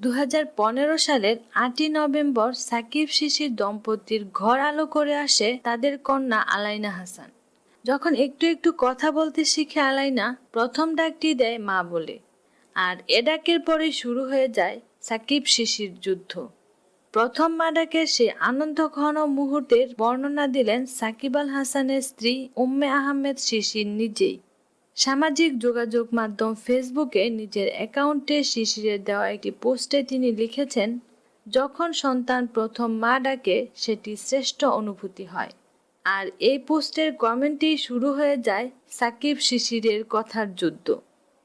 2015 সালের 8ই নভেম্বর সাকিব শিশির দম্পতির ঘর আলো করে আসে তাদের কন্যা আলাইনা হাসান। যখন একটু একটু কথা বলতে শিখে আলাইনা, প্রথম ডাকটি দেয় মা বলে। আর এ ডাকের পরে শুরু হয়ে যায় সাকিব শিশির যুদ্ধ। প্রথম মা ডাকের সেই আনন্দঘন মুহূর্তের বর্ণনা দিলেন সাকিব আল হাসানের স্ত্রী উম্মে আহমেদ শিশির নিজেই। সামাজিক যোগাযোগ মাধ্যম ফেসবুকে নিজের অ্যাকাউন্টে শিশিরের দেওয়া একটি পোস্টে তিনি লিখেছেন, যখন সন্তান প্রথম মা ডাকে সেটি শ্রেষ্ঠ অনুভূতি হয়। আর এই পোস্টের কমেন্টেই শুরু হয়ে যায় সাকিব শিশিরের কথার যুদ্ধ।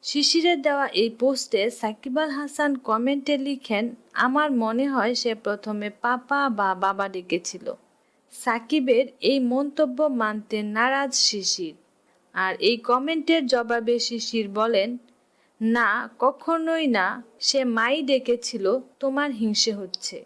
শিশিরের দেওয়া এই পোস্টে সাকিব আল হাসান কমেন্টে লিখেন, আমার মনে হয় সে প্রথমে পাপা বা বাবা ডেকেছিল। সাকিবের এই মন্তব্য মানতে নারাজ শিশির। আর এই কমেন্টের জবাবে শিশির বলেন, না কখনোই না, সে মাই ডেকেছিল, তোমার হিংসে হচ্ছে।